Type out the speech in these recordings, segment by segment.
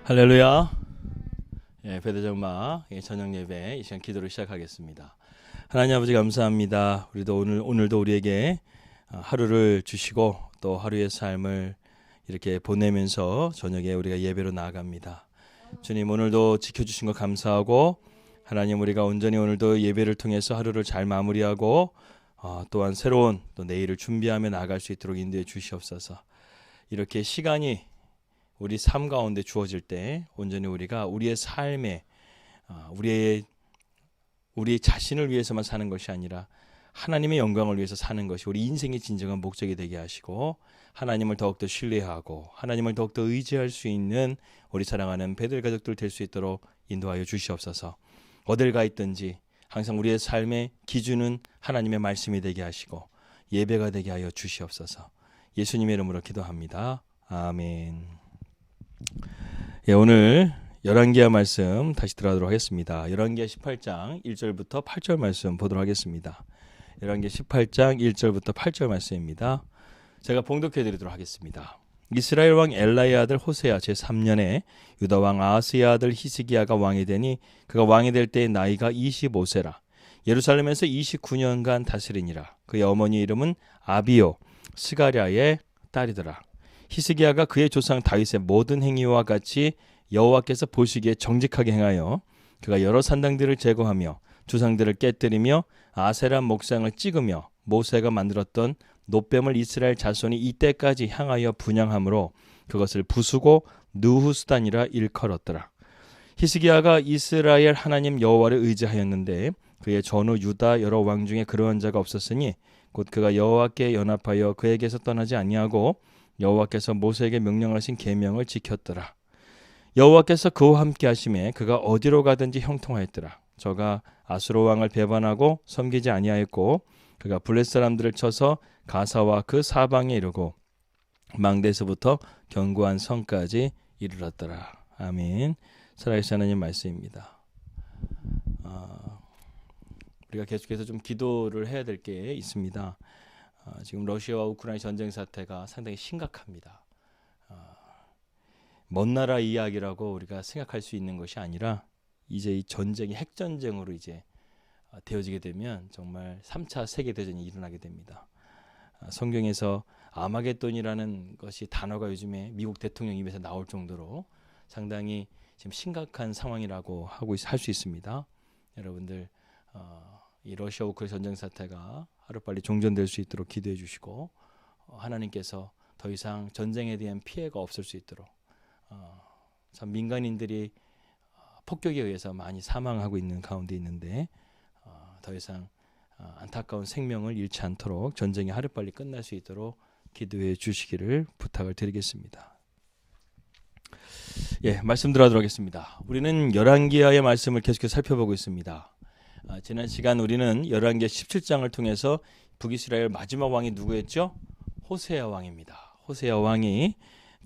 할렐루야. 배대정마 저녁 예배 이 시간 기도를 시작하겠습니다. 하나님 아버지 감사합니다. 우리도 오늘도 우리에게 하루를 주시고 또 하루의 삶을 이렇게 보내면서 저녁에 우리가 예배로 나아갑니다. 주님 오늘도 지켜주신 것 감사하고 하나님 우리가 온전히 오늘도 예배를 통해서 하루를 잘 마무리하고 또한 새로운 또 내일을 준비하며 나아갈 수 있도록 인도해 주시옵소서. 이렇게 시간이 우리 삶 가운데 주어질 때 온전히 우리가 우리의 삶에 우리 자신을 위해서만 사는 것이 아니라 하나님의 영광을 위해서 사는 것이 우리 인생의 진정한 목적이 되게 하시고 하나님을 더욱더 신뢰하고 하나님을 더욱더 의지할 수 있는 우리 사랑하는 배들 가족들 될 수 있도록 인도하여 주시옵소서. 어딜 가 있든지 항상 우리의 삶의 기준은 하나님의 말씀이 되게 하시고 예배가 되게 하여 주시옵소서. 예수님의 이름으로 기도합니다. 아멘. 오늘 열왕기하 말씀 다시 들어가도록 하겠습니다. 열왕기하 18장 1절부터 8절 말씀 보도록 하겠습니다. 열왕기하 18장 1절부터 8절 말씀입니다. 제가 봉독해 드리도록 하겠습니다. 이스라엘 왕 엘라의 아들 호세아 제3년에 유다 왕 아하스의 아들 히스기야가 왕이 되니 그가 왕이 될 때의 나이가 25세라. 예루살렘에서 29년간 다스리니라. 그의 어머니 이름은 아비요 스가랴의 딸이더라. 히스기야가 그의 조상 다윗의 모든 행위와 같이 여호와께서 보시기에 정직하게 행하여 그가 여러 산당들을 제거하며 주상들을 깨뜨리며 아세라 목상을 찍으며 모세가 만들었던 놋뱀을 이스라엘 자손이 이때까지 향하여 분향함으로 그것을 부수고 느후스단이라 일컬었더라. 히스기야가 이스라엘 하나님 여호와를 의지하였는데 그의 전후 유다 여러 왕 중에 그러한 자가 없었으니 곧 그가 여호와께 연합하여 그에게서 떠나지 아니하고 여호와께서 모세에게 명령하신 계명을 지켰더라. 여호와께서 그와 함께 하심에 그가 어디로 가든지 형통하였더라. 저가 아수르 왕을 배반하고 섬기지 아니하였고 그가 블렛 사람들을 쳐서 가사와 그 사방에 이르고 망대에서부터 견고한 성까지 이르렀더라. 아멘. 살아계신 하나님 말씀입니다. 우리가 계속해서 좀 기도를 해야 될 게 있습니다. 지금 러시아와 우크라이나 전쟁 사태가 상당히 심각합니다. 먼 나라 이야기라고 우리가 생각할 수 있는 것이 아니라 이제 이 전쟁이 핵전쟁으로 이제 되어지게 되면 정말 3차 세계대전이 일어나게 됩니다. 성경에서 아마겟돈이라는 것이 단어가 요즘에 미국 대통령 입에서 나올 정도로 상당히 지금 심각한 상황이라고 할 수 있습니다. 여러분들 이 러시아 우크라이나 전쟁 사태가 하루빨리 종전될 수 있도록 기도해 주시고 하나님께서 더 이상 전쟁에 대한 피해가 없을 수 있도록 참 민간인들이 폭격에 의해서 많이 사망하고 있는 가운데 있는데 더 이상 안타까운 생명을 잃지 않도록 전쟁이 하루빨리 끝날 수 있도록 기도해 주시기를 부탁을 드리겠습니다. 말씀 들어가도록 하겠습니다. 우리는 열왕기하의 말씀을 계속해서 살펴보고 있습니다. 지난 시간 우리는 열왕기하 17장을 통해서 북이스라엘 마지막 왕이 누구였죠? 호세아 왕입니다. 호세아 왕이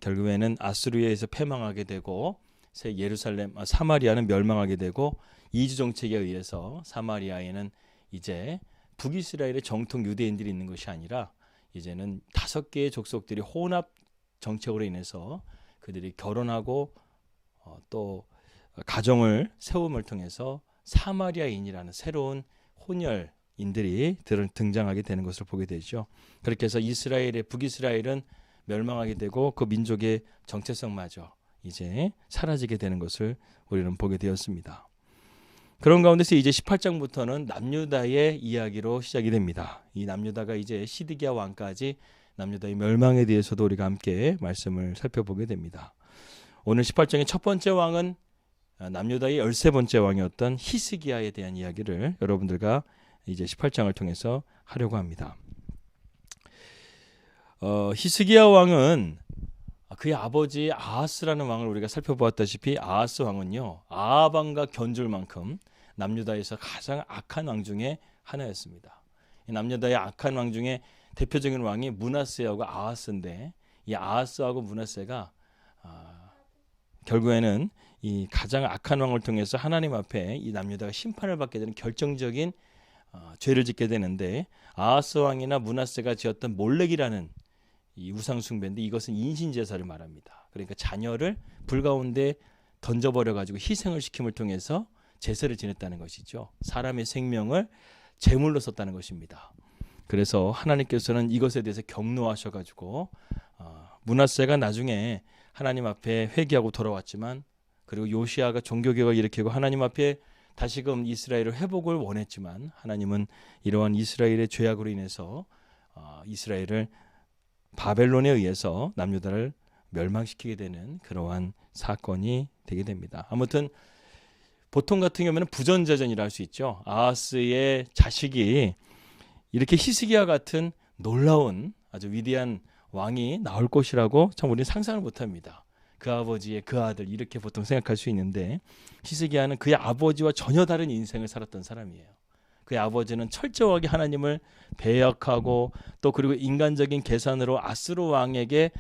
결국에는 아수르에 의해서 패망하게 되고 새 예루살렘 사마리아는 멸망하게 되고 이주 정책에 의해서 사마리아에는 이제 북이스라엘의 정통 유대인들이 있는 것이 아니라 이제는 5개의 족속들이 혼합 정책으로 인해서 그들이 결혼하고 또 가정을 세움을 통해서 사마리아인이라는 새로운 혼혈인들이 등장하게 되는 것을 보게 되죠. 그렇게 해서 북이스라엘은 멸망하게 되고 그 민족의 정체성마저 이제 사라지게 되는 것을 우리는 보게 되었습니다. 그런 가운데서 이제 18장부터는 남유다의 이야기로 시작이 됩니다. 이 남유다가 이제 시드기야 왕까지 남유다의 멸망에 대해서도 우리가 함께 말씀을 살펴보게 됩니다. 오늘 18장의 첫 번째 왕은 남유다의 13번째 왕이었던 히스기야에 대한 이야기를 여러분들과 이제 18장을 통해서 하려고 합니다. 히스기야 왕은 그의 아버지 아하스라는 왕을 우리가 살펴보았다시피 아하스 왕은요 아합 왕과 견줄 만큼 남유다에서 가장 악한 왕 중에 하나였습니다. 남유다의 악한 왕 중에 대표적인 왕이 므낫세하고 아하스인데 이 아하스하고 므낫세가 결국에는 이 가장 악한 왕을 통해서 하나님 앞에 이 남유다가 심판을 받게 되는 결정적인 죄를 짓게 되는데 아하스 왕이나 므낫세가 지었던 몰렉이라는 이 우상 숭배인데 이것은 인신 제사를 말합니다. 그러니까 자녀를 불 가운데 던져버려 가지고 희생을 시킴을 통해서 제사를 지냈다는 것이죠. 사람의 생명을 제물로 썼다는 것입니다. 그래서 하나님께서는 이것에 대해서 경노하셔가지고 므낫세가 나중에 하나님 앞에 회개하고 돌아왔지만, 그리고 요시아가 종교개혁을 일으키고 하나님 앞에 다시금 이스라엘을 회복을 원했지만, 하나님은 이러한 이스라엘의 죄악으로 인해서 이스라엘을 바벨론에 의해서 남유다를 멸망시키게 되는 그러한 사건이 되게 됩니다. 아무튼 보통 같은 경우에는 부전자전이라 할 수 있죠. 아하스의 자식이 이렇게 히스기야 같은 놀라운 아주 위대한 왕이 나올 것이라고 참 우리는 상상을 못합니다. 그 아버지의 그 아들, 이렇게 보통 생각할 수 있는데, 히스기야는 그의 아버지와 전혀 다른 인생을 살았던 사람이에요. 그의 아버지는 철저하게 하나님을 배역하고, 또 그리고 인간적인 계산으로 아스로 왕에게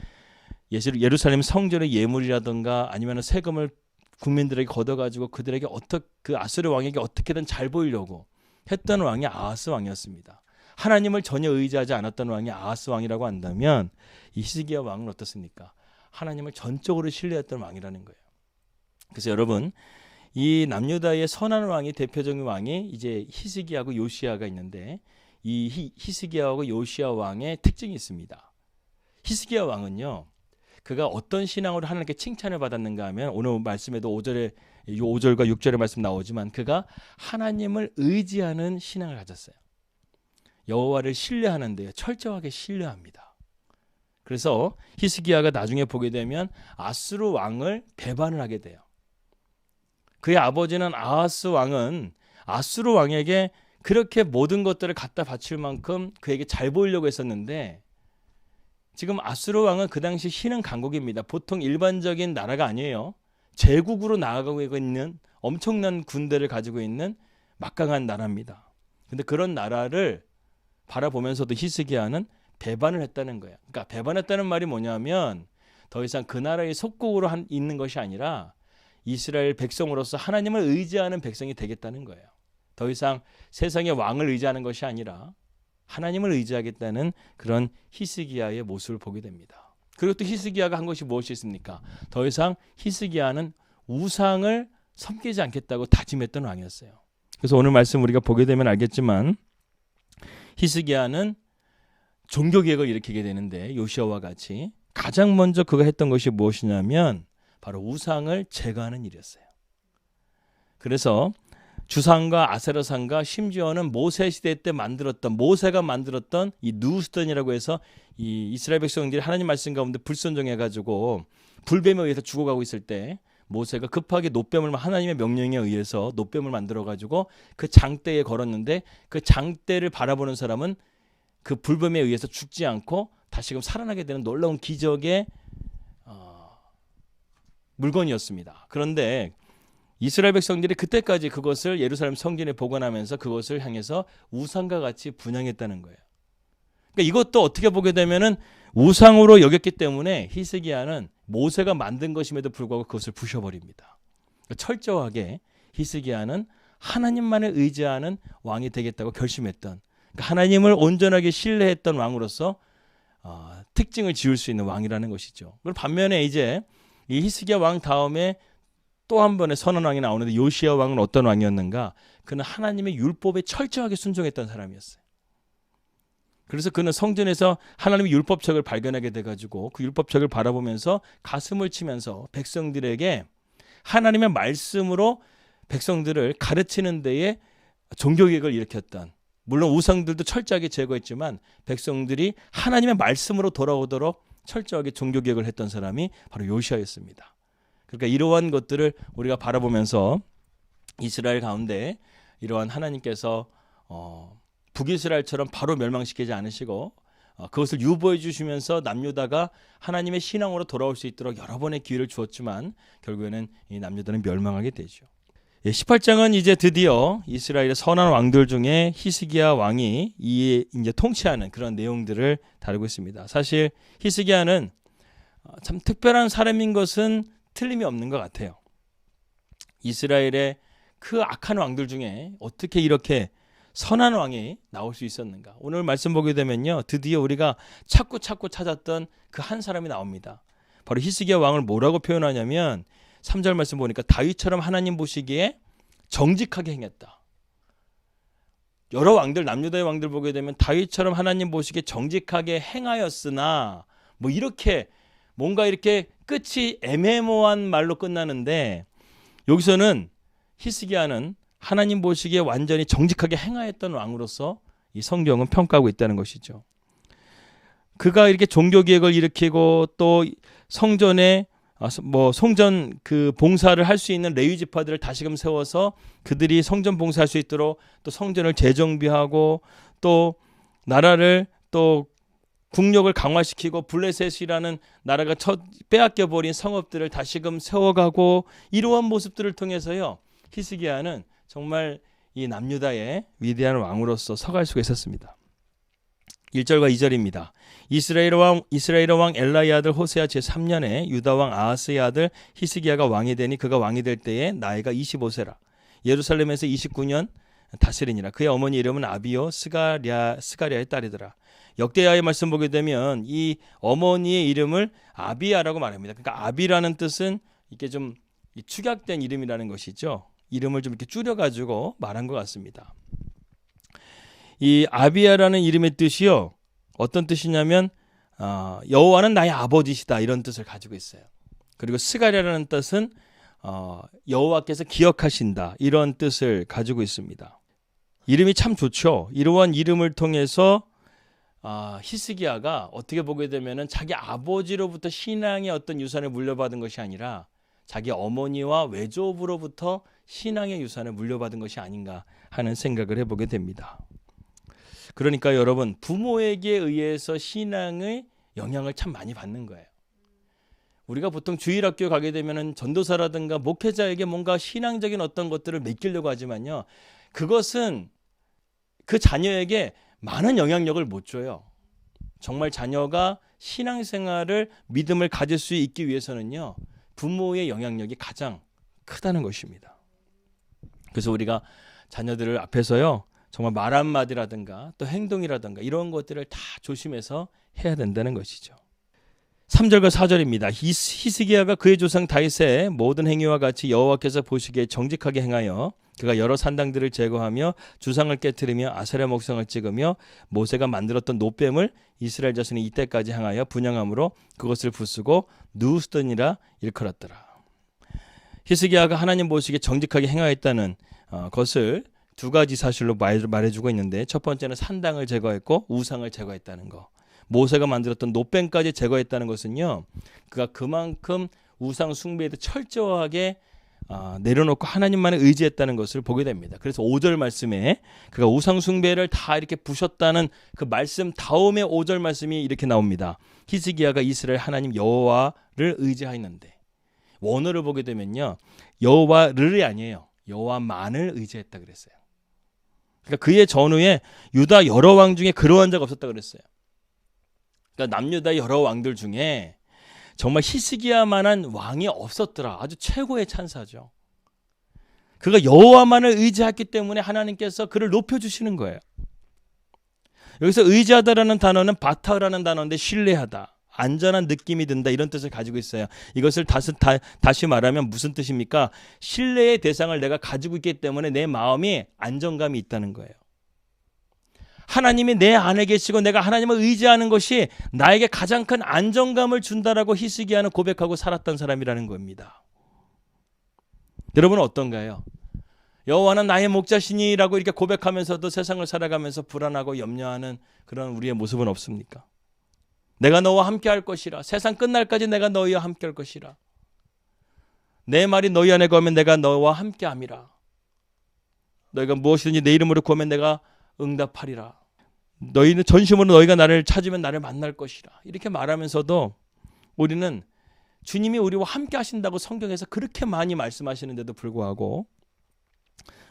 예루살렘 성전의 예물이라든가 아니면 세금을 국민들에게 걷어가지고 그들에게 그 아스로 왕에게 어떻게든 잘 보이려고 했던 왕이 아하스 왕이었습니다. 하나님을 전혀 의지하지 않았던 왕이 아하스 왕이라고 한다면, 이 히스기야 왕은 어떻습니까? 하나님을 전적으로 신뢰했던 왕이라는 거예요. 그래서 여러분, 이 남유다의 선한 왕이, 대표적인 왕이 이제 히스기야하고 요시야가 있는데, 이 히스기야하고 요시야 왕의 특징이 있습니다. 히스기야 왕은요, 그가 어떤 신앙으로 하나님께 칭찬을 받았는가 하면, 오늘 말씀에도 5절과 6절의 말씀 나오지만, 그가 하나님을 의지하는 신앙을 가졌어요. 여호와를 신뢰하는데요, 철저하게 신뢰합니다. 그래서 히스기야가 나중에 보게 되면 아스루 왕을 배반을 하게 돼요. 그의 아버지는 아하스 왕은 아스루 왕에게 그렇게 모든 것들을 갖다 바칠 만큼 그에게 잘 보이려고 했었는데, 지금 아스루 왕은 그 당시 신흥 강국입니다. 보통 일반적인 나라가 아니에요. 제국으로 나아가고 있는 엄청난 군대를 가지고 있는 막강한 나라입니다. 근데 그런 나라를 바라보면서도 히스기야는 배반을 했다는 거예요. 그러니까 배반했다는 말이 뭐냐면, 더 이상 그 나라의 속국으로 있는 것이 아니라 이스라엘 백성으로서 하나님을 의지하는 백성이 되겠다는 거예요. 더 이상 세상의 왕을 의지하는 것이 아니라 하나님을 의지하겠다는 그런 히스기야의 모습을 보게 됩니다. 그리고 또 히스기야가 한 것이 무엇이 있습니까? 더 이상 히스기야는 우상을 섬기지 않겠다고 다짐했던 왕이었어요. 그래서 오늘 말씀 우리가 보게 되면 알겠지만, 히스기야는 종교개혁을 일으키게 되는데, 요시아와 같이 가장 먼저 그가 했던 것이 무엇이냐면 바로 우상을 제거하는 일이었어요. 그래서 주상과 아세라상과 심지어는 모세 시대 때 모세가 만들었던 이 누스턴이라고 해서 이 이스라엘 백성들이 하나님 말씀 가운데 불순종해가지고 불뱀에 의해서 죽어가고 있을 때, 모세가 급하게 하나님의 명령에 의해서 놋뱀을 만들어가지고 그 장대에 걸었는데, 그 장대를 바라보는 사람은 그 불뱀에 의해서 죽지 않고 다시금 살아나게 되는 놀라운 기적의 물건이었습니다. 그런데 이스라엘 백성들이 그때까지 그것을 예루살렘 성전에 보관하면서 그것을 향해서 우상과 같이 분향했다는 거예요. 그러니까 이것도 어떻게 보게 되면은 우상으로 여겼기 때문에 히스기야는 모세가 만든 것임에도 불구하고 그것을 부셔버립니다. 그러니까 철저하게 히스기야는 하나님만을 의지하는 왕이 되겠다고 결심했던, 그러니까 하나님을 온전하게 신뢰했던 왕으로서 특징을 지을 수 있는 왕이라는 것이죠. 그리고 반면에 이제 이 히스기야 왕 다음에 또 한 번의 선한 왕이 나오는데, 요시야 왕은 어떤 왕이었는가? 그는 하나님의 율법에 철저하게 순종했던 사람이었어요. 그래서 그는 성전에서 하나님의 율법책을 발견하게 돼가지고 그 율법책을 바라보면서 가슴을 치면서 백성들에게 하나님의 말씀으로 백성들을 가르치는 데에 종교개혁을 일으켰던, 물론 우상들도 철저하게 제거했지만 백성들이 하나님의 말씀으로 돌아오도록 철저하게 종교개혁을 했던 사람이 바로 요시야였습니다. 그러니까 이러한 것들을 우리가 바라보면서 이스라엘 가운데 이러한 하나님께서 북이스라엘처럼 바로 멸망시키지 않으시고 그것을 유보해 주시면서 남유다가 하나님의 신앙으로 돌아올 수 있도록 여러 번의 기회를 주었지만 결국에는 이 남유다는 멸망하게 되죠. 18장은 이제 드디어 이스라엘의 선한 왕들 중에 히스기야 왕이 이제 통치하는 그런 내용들을 다루고 있습니다. 사실 히스기야는 참 특별한 사람인 것은 틀림이 없는 것 같아요. 이스라엘의 그 악한 왕들 중에 어떻게 이렇게 선한 왕이 나올 수 있었는가? 오늘 말씀 보게 되면요, 드디어 우리가 찾고 찾았던 그 한 사람이 나옵니다. 바로 히스기야 왕을 뭐라고 표현하냐면 3절 말씀 보니까 다윗처럼 하나님 보시기에 정직하게 행했다. 여러 왕들, 남유다의 왕들 보게 되면 다윗처럼 하나님 보시기에 정직하게 행하였으나 뭐 이렇게 뭔가 이렇게 끝이 애매모호한 말로 끝나는데, 여기서는 히스기야는 하나님 보시기에 완전히 정직하게 행하였던 왕으로서 이 성경은 평가하고 있다는 것이죠. 그가 이렇게 종교개혁을 일으키고 또 성전에 성전 그 봉사를 할 수 있는 레위 지파들을 다시금 세워서 그들이 성전 봉사할 수 있도록 또 성전을 재정비하고 또 나라를 또 국력을 강화시키고 블레셋이라는 나라가 빼앗겨 버린 성읍들을 다시금 세워가고, 이러한 모습들을 통해서요, 히스기야는 정말 이 남유다의 위대한 왕으로서 서갈 수가 있었습니다. 1절과 2절입니다. 이스라엘 왕 엘라의 아들 호세아 제3년에 유다 왕 아하스의 아들 히스기야가 왕이 되니 그가 왕이 될 때에 나이가 25세라. 예루살렘에서 29년 다스리니라. 그의 어머니 이름은 아비요 스가랴의 딸이더라. 역대하의 말씀 보게 되면 이 어머니의 이름을 아비야라고 말합니다. 그러니까 아비라는 뜻은 이게 좀 축약된 이름이라는 것이죠. 이름을 좀 이렇게 줄여가지고 말한 것 같습니다. 이 아비야라는 이름의 뜻이요, 어떤 뜻이냐면 여호와는 나의 아버지시다, 이런 뜻을 가지고 있어요. 그리고 스가랴라는 뜻은 여호와께서 기억하신다, 이런 뜻을 가지고 있습니다. 이름이 참 좋죠. 이러한 이름을 통해서 히스기야가 어떻게 보게 되면은 자기 아버지로부터 신앙의 어떤 유산을 물려받은 것이 아니라 자기 어머니와 외조부로부터 신앙의 유산을 물려받은 것이 아닌가 하는 생각을 해보게 됩니다. 그러니까 여러분, 부모에게 의해서 신앙의 영향을 참 많이 받는 거예요. 우리가 보통 주일학교 가게 되면은 전도사라든가 목회자에게 뭔가 신앙적인 어떤 것들을 맡기려고 하지만요, 그것은 그 자녀에게 많은 영향력을 못 줘요. 정말 자녀가 신앙생활을, 믿음을 가질 수 있기 위해서는요, 부모의 영향력이 가장 크다는 것입니다. 그래서 우리가 자녀들을 앞에서요, 정말 말 한마디라든가 또 행동이라든가 이런 것들을 다 조심해서 해야 된다는 것이죠. 3절과 4절입니다. 히스기야가 그의 조상 다윗의 모든 행위와 같이 여호와께서 보시기에 정직하게 행하여 그가 여러 산당들을 제거하며 주상을 깨뜨리며 아세라 목상을 찍으며 모세가 만들었던 노뱀을 이스라엘 자손이 이때까지 향하여 분향함으로 그것을 부수고 누우스더니라 일컬었더라. 히스기야가 하나님 보시기에 정직하게 행하였다는 것을 두 가지 사실로 말해주고 있는데, 첫 번째는 산당을 제거했고 우상을 제거했다는 거. 모세가 만들었던 노뱀까지 제거했다는 것은요, 그가 그만큼 우상 숭배에 대해 철저하게 내려놓고 하나님만을 의지했다는 것을 보게 됩니다. 그래서 5절 말씀에 그가 우상 숭배를 다 이렇게 부셨다는 그 말씀 다음에 5절 말씀이 이렇게 나옵니다. 히스기야가 이스라엘 하나님 여호와를 의지하였는데, 원어를 보게 되면요, 여호와를 아니에요, 여호와만을 의지했다 그랬어요. 그러니까 그의 전후에 유다 여러 왕 중에 그러한 자가 없었다 그랬어요. 그러니까 남유다 여러 왕들 중에 정말 히스기야만한 왕이 없었더라. 아주 최고의 찬사죠. 그가 여호와만을 의지했기 때문에 하나님께서 그를 높여주시는 거예요. 여기서 의지하다라는 단어는 바타라는 단어인데, 신뢰하다, 안전한 느낌이 든다, 이런 뜻을 가지고 있어요. 이것을 다시 말하면 무슨 뜻입니까? 신뢰의 대상을 내가 가지고 있기 때문에 내 마음이 안정감이 있다는 거예요. 하나님이 내 안에 계시고 내가 하나님을 의지하는 것이 나에게 가장 큰 안정감을 준다라고 히스기야는 고백하고 살았던 사람이라는 겁니다. 여러분은 어떤가요? 여호와는 나의 목자시니라고 이렇게 고백하면서도 세상을 살아가면서 불안하고 염려하는 그런 우리의 모습은 없습니까? 내가 너와 함께 할 것이라, 세상 끝날까지 내가 너희와 함께 할 것이라, 내 말이 너희 안에 거하면 내가 너와 함께 함이라, 너희가 무엇이든지 내 이름으로 구하면 내가 응답하리라, 너희는 전심으로 너희가 나를 찾으면 나를 만날 것이라, 이렇게 말하면서도 우리는 주님이 우리와 함께 하신다고 성경에서 그렇게 많이 말씀하시는데도 불구하고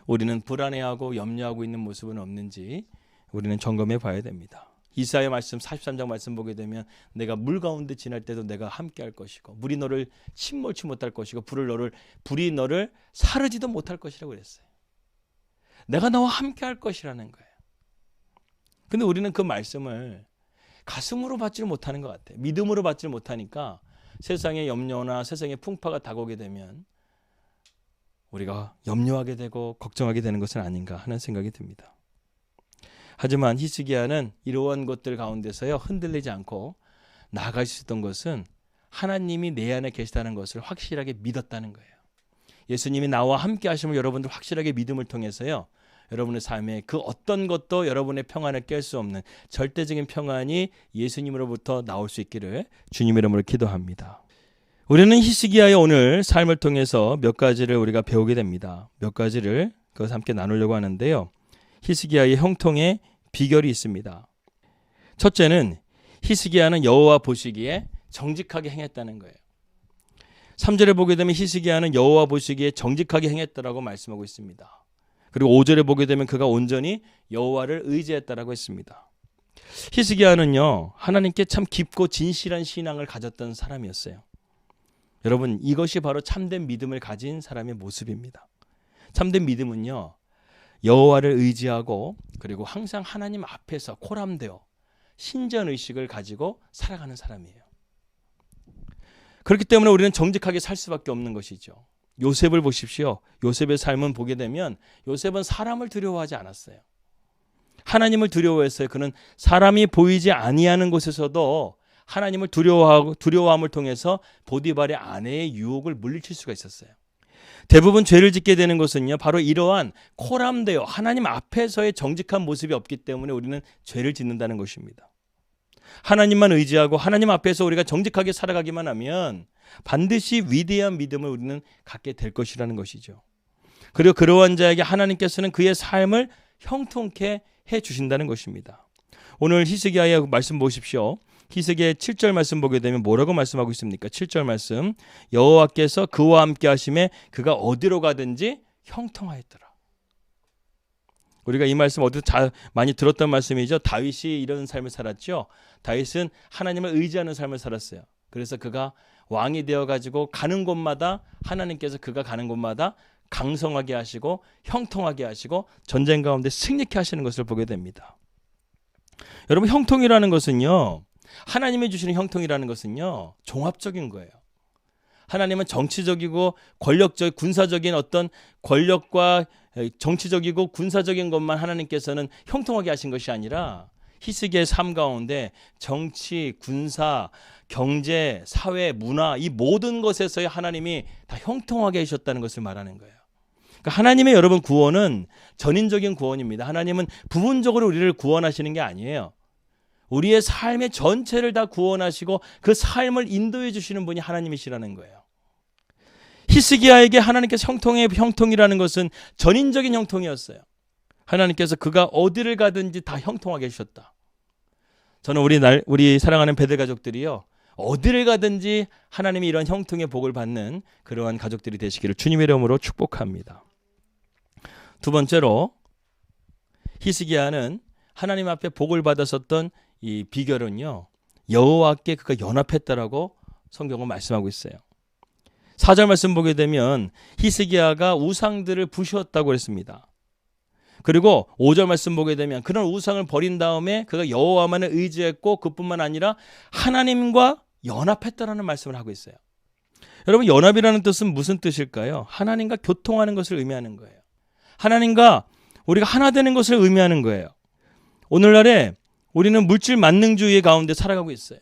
우리는 불안해하고 염려하고 있는 모습은 없는지 우리는 점검해 봐야 됩니다. 이사야 말씀 43장 말씀 보게 되면 내가 물 가운데 지날 때도 내가 함께 할 것이고 물이 너를 침몰치 못할 것이고 불이 너를 사르지도 못할 것이라고 그랬어요. 내가 너와 함께 할 것이라는 거예요. 근데 우리는 그 말씀을 가슴으로 받지를 못하는 것 같아요. 믿음으로 받지를 못하니까 세상의 염려나 세상의 풍파가 다가오게 되면 우리가 염려하게 되고 걱정하게 되는 것은 아닌가 하는 생각이 듭니다. 하지만 히스기야는 이러한 것들 가운데서요 흔들리지 않고 나아갈 수 있었던 것은 하나님이 내 안에 계시다는 것을 확실하게 믿었다는 거예요. 예수님이 나와 함께 하심을 여러분들 확실하게 믿음을 통해서요 여러분의 삶에 그 어떤 것도 여러분의 평안을 깰 수 없는 절대적인 평안이 예수님으로부터 나올 수 있기를 주님의 이름으로 기도합니다. 우리는 히스기야의 오늘 삶을 통해서 몇 가지를 우리가 배우게 됩니다. 몇 가지를 그것을 함께 나누려고 하는데요. 히스기야의 형통의 비결이 있습니다. 첫째는 히스기야는 여호와 보시기에 정직하게 행했다는 거예요. 3절에 보게 되면 히스기야는 여호와 보시기에 정직하게 행했다라고 말씀하고 있습니다. 그리고 5절에 보게 되면 그가 온전히 여호와를 의지했다라고 했습니다. 히스기야는요 하나님께 참 깊고 진실한 신앙을 가졌던 사람이었어요. 여러분 이것이 바로 참된 믿음을 가진 사람의 모습입니다. 참된 믿음은요 여호와를 의지하고 그리고 항상 하나님 앞에서 코람되어 신전의식을 가지고 살아가는 사람이에요. 그렇기 때문에 우리는 정직하게 살 수밖에 없는 것이죠. 요셉을 보십시오. 요셉의 삶은 보게 되면 요셉은 사람을 두려워하지 않았어요. 하나님을 두려워했어요. 그는 사람이 보이지 아니하는 곳에서도 하나님을 두려워함을 통해서 보디발의 아내의 유혹을 물리칠 수가 있었어요. 대부분 죄를 짓게 되는 것은요 바로 이러한 코람되어 하나님 앞에서의 정직한 모습이 없기 때문에 우리는 죄를 짓는다는 것입니다. 하나님만 의지하고 하나님 앞에서 우리가 정직하게 살아가기만 하면 반드시 위대한 믿음을 우리는 갖게 될 것이라는 것이죠. 그리고 그러한 자에게 하나님께서는 그의 삶을 형통케 해주신다는 것입니다. 오늘 히스기야의 말씀 보십시오. 히스기야의 7절 말씀 보게 되면 뭐라고 말씀하고 있습니까? 7절 말씀 여호와께서 그와 함께 하심에 그가 어디로 가든지 형통하였더라. 우리가 이 말씀 어디서 많이 들었던 말씀이죠. 다윗이 이런 삶을 살았죠. 다윗은 하나님을 의지하는 삶을 살았어요. 그래서 그가 왕이 되어가지고 가는 곳마다 하나님께서 그가 가는 곳마다 강성하게 하시고 형통하게 하시고 전쟁 가운데 승리케 하시는 것을 보게 됩니다. 여러분 형통이라는 것은요. 하나님이 주시는 형통이라는 것은요. 종합적인 거예요. 하나님은 정치적이고 권력적, 군사적인 어떤 권력과 정치적이고 군사적인 것만 하나님께서는 형통하게 하신 것이 아니라 히스기야의 삶 가운데 정치, 군사, 경제, 사회, 문화 이 모든 것에서의 하나님이 다 형통하게 하셨다는 것을 말하는 거예요. 그러니까 하나님의 여러분 구원은 전인적인 구원입니다. 하나님은 부분적으로 우리를 구원하시는 게 아니에요. 우리의 삶의 전체를 다 구원하시고 그 삶을 인도해 주시는 분이 하나님이시라는 거예요. 히스기야에게 하나님께서 형통이라는 것은 전인적인 형통이었어요. 하나님께서 그가 어디를 가든지 다 형통하게 해주셨다. 저는 우리 사랑하는 베들 가족들이요. 어디를 가든지 하나님이 이런 형통의 복을 받는 그러한 가족들이 되시기를 주님의 이름으로 축복합니다. 두 번째로 히스기야는 하나님 앞에 복을 받았었던 이 비결은요. 여호와께 그가 연합했다라고 성경은 말씀하고 있어요. 4절 말씀 보게 되면 히스기야가 우상들을 부수었다고 했습니다. 그리고 5절 말씀 보게 되면 그런 우상을 버린 다음에 그가 여호와만을 의지했고 그뿐만 아니라 하나님과 연합했다라는 말씀을 하고 있어요. 여러분 연합이라는 뜻은 무슨 뜻일까요? 하나님과 교통하는 것을 의미하는 거예요. 하나님과 우리가 하나 되는 것을 의미하는 거예요. 오늘날에 우리는 물질 만능주의 가운데 살아가고 있어요.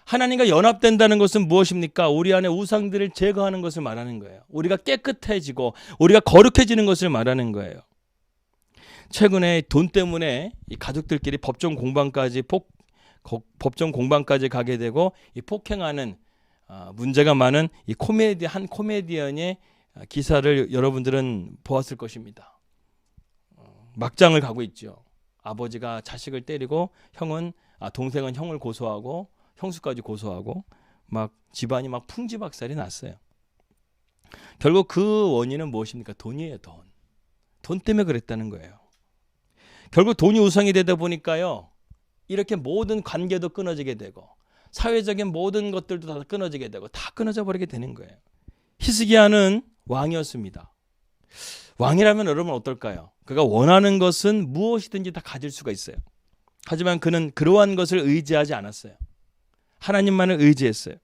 하나님과 연합된다는 것은 무엇입니까? 우리 안에 우상들을 제거하는 것을 말하는 거예요. 우리가 깨끗해지고 우리가 거룩해지는 것을 말하는 거예요. 최근에 돈 때문에 이 가족들끼리 법정 공방까지 가게 되고 이 폭행하는 문제가 많은 이 한 코미디언의 기사를 여러분들은 보았을 것입니다. 막장을 가고 있죠. 아버지가 자식을 때리고 동생은 형을 고소하고 형수까지 고소하고 막 집안이 막 풍지박살이 났어요. 결국 그 원인은 무엇입니까? 돈이에요. 돈 때문에 그랬다는 거예요. 결국 돈이 우상이 되다 보니까요. 이렇게 모든 관계도 끊어지게 되고 사회적인 모든 것들도 다 끊어지게 되고 다 끊어져 버리게 되는 거예요. 히스기야는 왕이었습니다. 왕이라면 여러분 어떨까요? 그가 원하는 것은 무엇이든지 다 가질 수가 있어요. 하지만 그는 그러한 것을 의지하지 않았어요. 하나님만을 의지했어요.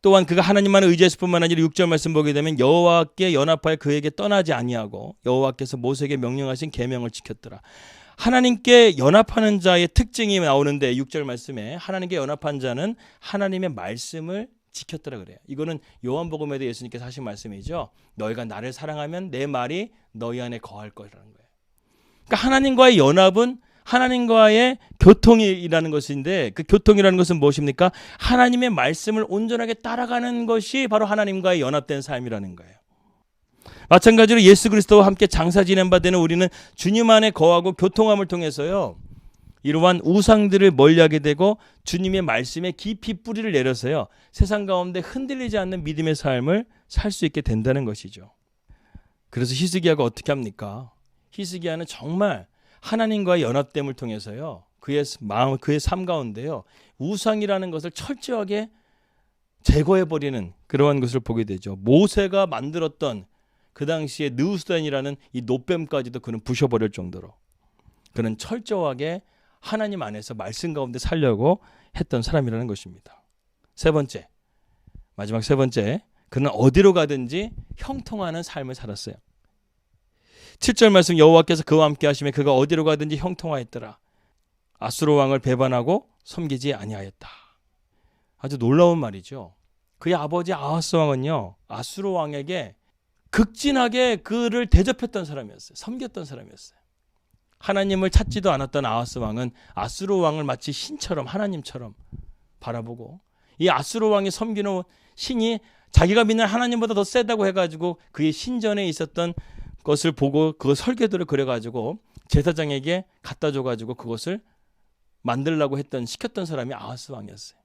또한 그가 하나님만을 의지했을 뿐만 아니라 6절 말씀 보게 되면 여호와께 연합하여 그에게 떠나지 아니하고 여호와께서 모세에게 명령하신 계명을 지켰더라. 하나님께 연합하는 자의 특징이 나오는데 6절 말씀에 하나님께 연합한 자는 하나님의 말씀을 지켰더라 그래요. 이거는 요한복음에도 예수님께서 하신 말씀이죠. 너희가 나를 사랑하면 내 말이 너희 안에 거할 거라는 거예요. 그러니까 하나님과의 연합은 하나님과의 교통이라는 것인데 그 교통이라는 것은 무엇입니까? 하나님의 말씀을 온전하게 따라가는 것이 바로 하나님과의 연합된 삶이라는 거예요. 마찬가지로 예수 그리스도와 함께 장사 지낸 바 되는 우리는 주님 안에 거하고 교통함을 통해서요. 이러한 우상들을 멀리하게 되고 주님의 말씀에 깊이 뿌리를 내려서요. 세상 가운데 흔들리지 않는 믿음의 삶을 살 수 있게 된다는 것이죠. 그래서 히스기야가 어떻게 합니까? 히스기야는 정말 하나님과의 연합됨을 통해서요. 그의 마음, 그의 삶 가운데요. 우상이라는 것을 철저하게 제거해버리는 그러한 것을 보게 되죠. 모세가 만들었던 그 당시에 느우스단이라는 이 노뱀까지도 그는 부셔버릴 정도로 그는 철저하게 하나님 안에서 말씀 가운데 살려고 했던 사람이라는 것입니다. 세 번째, 마지막 세 번째, 그는 어디로 가든지 형통하는 삶을 살았어요. 7절 말씀 여호와께서 그와 함께 하시며 그가 어디로 가든지 형통하였더라. 아수르 왕을 배반하고 섬기지 아니하였다. 아주 놀라운 말이죠. 그의 아버지 아하스 왕은요. 아수르 왕에게 극진하게 그를 대접했던 사람이었어요. 섬겼던 사람이었어요. 하나님을 찾지도 않았던 아하스 왕은 아수르 왕을 마치 신처럼 하나님처럼 바라보고 이 아수르 왕이 섬기는 신이 자기가 믿는 하나님보다 더 세다고 해가지고 그의 신전에 있었던 것을 보고 그 설계도를 그려가지고 제사장에게 갖다 줘가지고 그것을 만들라고 시켰던 사람이 아하스 왕이었어요.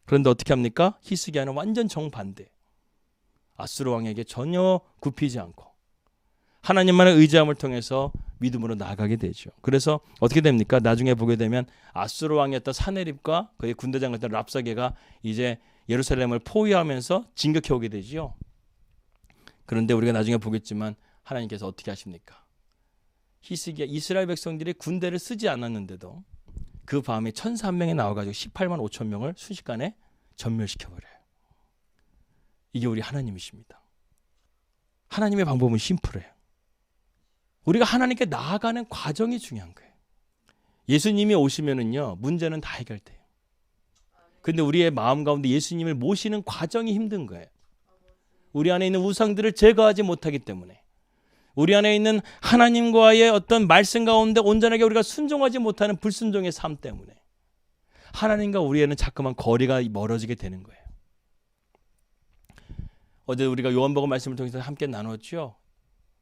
그런데 어떻게 합니까? 히스기야는 완전 정반대. 아수르 왕에게 전혀 굽히지 않고 하나님만의 의지함을 통해서 믿음으로 나아가게 되죠. 그래서 어떻게 됩니까? 나중에 보게 되면 아수르 왕이었던 사네립과 그의 군대장이었던 랍사게가 이제 예루살렘을 포위하면서 진격해 오게 되죠. 그런데 우리가 나중에 보겠지만 하나님께서 어떻게 하십니까? 히스기야 이스라엘 백성들이 군대를 쓰지 않았는데도 그 밤에 천사 한 명이 나와가지고 18만 5천 명을 순식간에 전멸시켜버려요. 이게 우리 하나님이십니다. 하나님의 방법은 심플해요. 우리가 하나님께 나아가는 과정이 중요한 거예요. 예수님이 오시면은요 문제는 다 해결돼요. 근데 우리의 마음 가운데 예수님을 모시는 과정이 힘든 거예요. 우리 안에 있는 우상들을 제거하지 못하기 때문에 우리 안에 있는 하나님과의 어떤 말씀 가운데 온전하게 우리가 순종하지 못하는 불순종의 삶 때문에 하나님과 우리에는 자꾸만 거리가 멀어지게 되는 거예요. 어제 우리가 요한복음 말씀을 통해서 함께 나눴죠.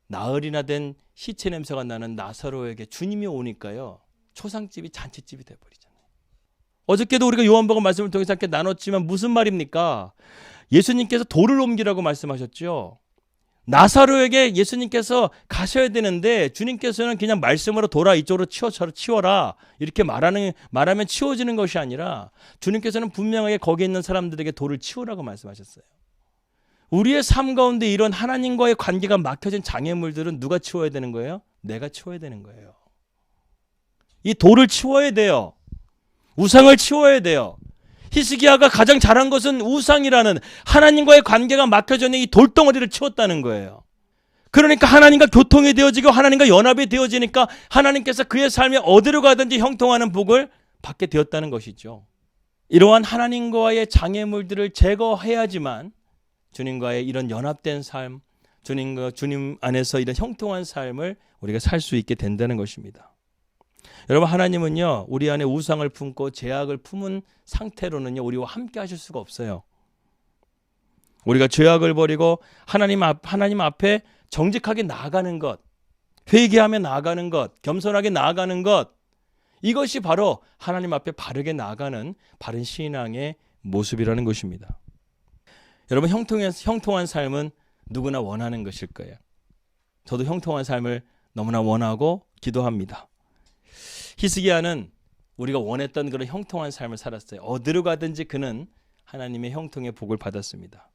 나흘이나 된 시체 냄새가 나는 나사로에게 주님이 오니까요. 초상집이 잔치집이 돼버리잖아요. 어저께도 우리가 요한복음 말씀을 통해서 함께 나눴지만 무슨 말입니까? 예수님께서 돌을 옮기라고 말씀하셨죠. 나사로에게 예수님께서 가셔야 되는데 주님께서는 그냥 말씀으로 돌아 이쪽으로 치워라 이렇게 말하면 치워지는 것이 아니라 주님께서는 분명하게 거기 있는 사람들에게 돌을 치우라고 말씀하셨어요. 우리의 삶 가운데 이런 하나님과의 관계가 막혀진 장애물들은 누가 치워야 되는 거예요? 내가 치워야 되는 거예요. 이 돌을 치워야 돼요. 우상을 치워야 돼요. 히스기야가 가장 잘한 것은 우상이라는 하나님과의 관계가 막혀져 있는 이 돌덩어리를 치웠다는 거예요. 그러니까 하나님과 교통이 되어지고 하나님과 연합이 되어지니까 하나님께서 그의 삶에 어디로 가든지 형통하는 복을 받게 되었다는 것이죠. 이러한 하나님과의 장애물들을 제거해야지만 주님과의 이런 연합된 삶, 주님 안에서 이런 형통한 삶을 우리가 살 수 있게 된다는 것입니다. 여러분 하나님은요 우리 안에 우상을 품고 죄악을 품은 상태로는요 우리와 함께 하실 수가 없어요. 우리가 죄악을 버리고 하나님 앞에 정직하게 나아가는 것, 회개하며 나아가는 것, 겸손하게 나아가는 것, 이것이 바로 하나님 앞에 바르게 나아가는 바른 신앙의 모습이라는 것입니다. 여러분 형통한 삶은 누구나 원하는 것일 거예요. 저도 형통한 삶을 너무나 원하고 기도합니다. 히스기야는 우리가 원했던 그런 형통한 삶을 살았어요. 어디로 가든지 그는 하나님의 형통의 복을 받았습니다.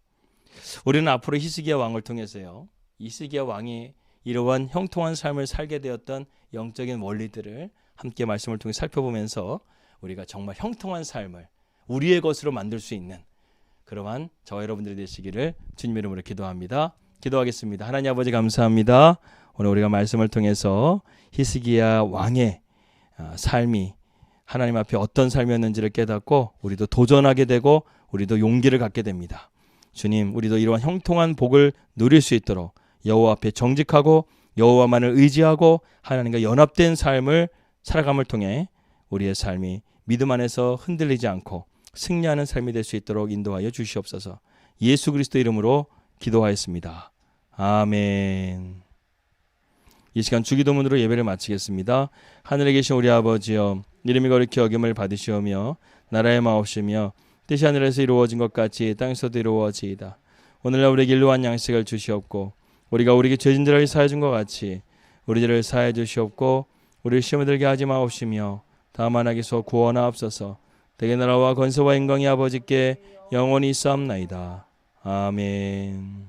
우리는 앞으로 히스기야 왕을 통해서요. 히스기야 왕이 이러한 형통한 삶을 살게 되었던 영적인 원리들을 함께 말씀을 통해 살펴보면서 우리가 정말 형통한 삶을 우리의 것으로 만들 수 있는 그러한 저와 여러분들이 되시기를 주님 이름으로 기도합니다. 기도하겠습니다. 하나님 아버지 감사합니다. 오늘 우리가 말씀을 통해서 히스기야 왕의 삶이 하나님 앞에 어떤 삶이었는지를 깨닫고 우리도 도전하게 되고 우리도 용기를 갖게 됩니다. 주님, 우리도 이러한 형통한 복을 누릴 수 있도록 여호와 앞에 정직하고 여호와만을 의지하고 하나님과 연합된 삶을 살아감을 통해 우리의 삶이 믿음 안에서 흔들리지 않고 승리하는 삶이 될 수 있도록 인도하여 주시옵소서. 예수 그리스도 이름으로 기도하였습니다. 아멘. 이 시간 주기도문으로 예배를 마치겠습니다. 하늘에 계신 우리 아버지여, 이름이 거룩히 여김을 받으시오며 나라의 마옵시며 뜻이 하늘에서 이루어진 것 같이 땅에서도 이루어지이다. 오늘날 우리에게 일용할 양식을 주시옵고 우리가 우리에게 죄진들을 사해 준 것 같이 우리 죄를 사해 주시옵고 우리를 시험에 들게 하지 마옵시며 다만 악에서 구원하옵소서. 대개 나라와 권세와 영광이 아버지께 영원히 있사옵나이다. 아멘.